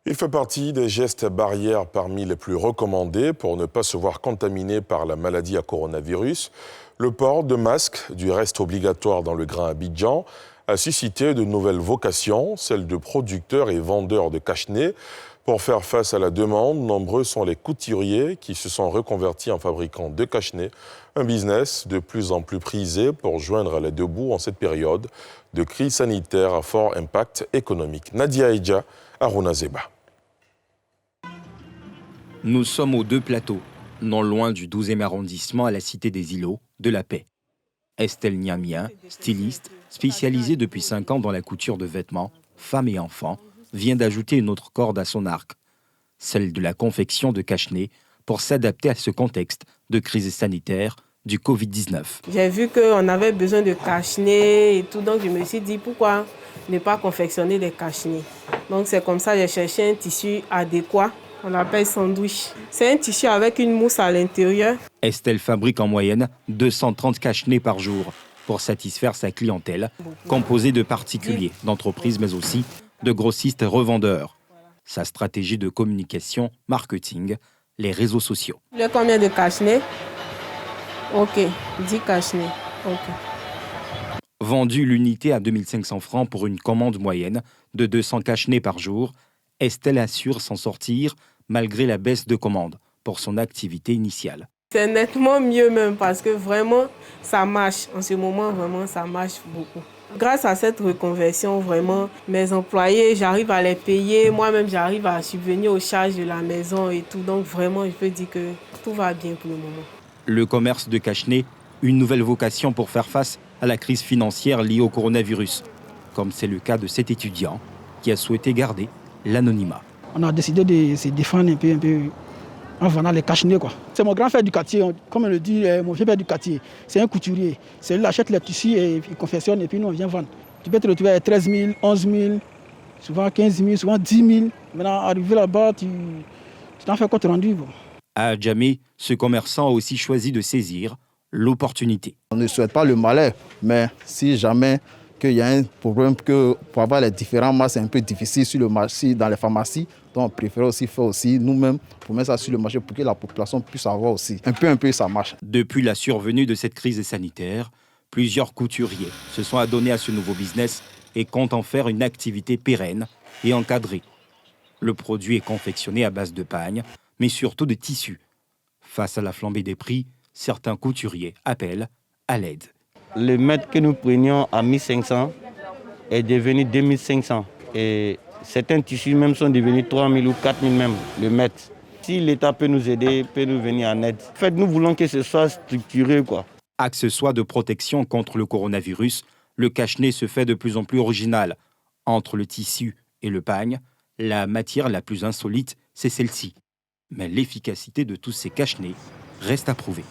Il fait partie des gestes barrières parmi les plus recommandés pour ne pas se voir contaminé par la maladie à coronavirus. Le port de masque, du reste obligatoire dans le Grand Abidjan, a suscité de nouvelles vocations, celles de producteurs et vendeurs de cache-nez. Pour faire face à la demande, nombreux sont les couturiers qui se sont reconvertis en fabricants de cache-nez, un business de plus en plus prisé pour joindre les deux bouts en cette période de crise sanitaire à fort impact économique. Nadia Eidja, Aruna Zeba. Nous sommes aux deux plateaux, non loin du 12e arrondissement à la Cité des Îlots, de la Paix. Estelle Niamien, styliste, spécialisée depuis 5 ans dans la couture de vêtements, femmes et enfants, vient d'ajouter une autre corde à son arc, celle de la confection de cache-nez pour s'adapter à ce contexte de crise sanitaire du Covid-19. J'ai vu qu'on avait besoin de cache-nez et tout, donc je me suis dit pourquoi ne pas confectionner des cache-nez. Donc c'est comme ça que j'ai cherché un tissu adéquat. On l'appelle sandwich. C'est un tissu avec une mousse à l'intérieur. Estelle fabrique en moyenne 230 cache-nez par jour pour satisfaire sa clientèle, composée de particuliers, d'entreprises, mais aussi de grossistes et revendeurs. Sa stratégie de communication, marketing, les réseaux sociaux. Il y a combien de cache-nez? Ok, 10 cache-nez. Ok. Vendu l'unité à 2500 francs pour une commande moyenne de 200 cache-nez par jour, Estelle assure s'en sortir malgré la baisse de commandes pour son activité initiale. C'est nettement mieux même parce que vraiment, ça marche. En ce moment, vraiment, ça marche beaucoup. Grâce à cette reconversion, vraiment, mes employés, j'arrive à les payer. Moi-même, j'arrive à subvenir aux charges de la maison et tout. Donc vraiment, je peux dire que tout va bien pour le moment. Le commerce de cache-nez, une nouvelle vocation pour faire face à la crise financière liée au coronavirus, comme c'est le cas de cet étudiant qui a souhaité garder l'anonymat. On a décidé de se défendre un peu en vendant les cache-nez, quoi. C'est mon grand frère du quartier, comme on le dit, mon vieux père du quartier. C'est un couturier. C'est lui qui achète les tissus et il confectionne et puis nous on vient vendre. Tu peux te retrouver à 13 000, 11 000, souvent 15 000, souvent 10 000. Maintenant, arrivé là-bas, tu t'en fais compte rendu. Bon. À Djamé, ce commerçant a aussi choisi de saisir l'opportunité. On ne souhaite pas le malheur, mais si jamais qu'il y a un problème que pour avoir les différents masques, c'est un peu difficile sur le marché, dans les pharmacies. Donc on préfère aussi faire aussi nous-mêmes pour mettre ça sur le marché pour que la population puisse avoir aussi. Un peu, ça marche. Depuis la survenue de cette crise sanitaire, plusieurs couturiers se sont adonnés à ce nouveau business et comptent en faire une activité pérenne et encadrée. Le produit est confectionné à base de pagne, mais surtout de tissus. Face à la flambée des prix, certains couturiers appellent à l'aide. Le mètre que nous prenions à 1500 est devenu 2500. Et certains tissus même sont devenus 3000 ou 4000 même, le mètre. Si l'État peut nous aider, peut nous venir en aide. En fait, nous voulons que ce soit structuré, quoi. Accessoire de protection contre le coronavirus, le cache-nez se fait de plus en plus original. Entre le tissu et le pagne, la matière la plus insolite, c'est celle-ci. Mais l'efficacité de tous ces cache-nez reste à prouver.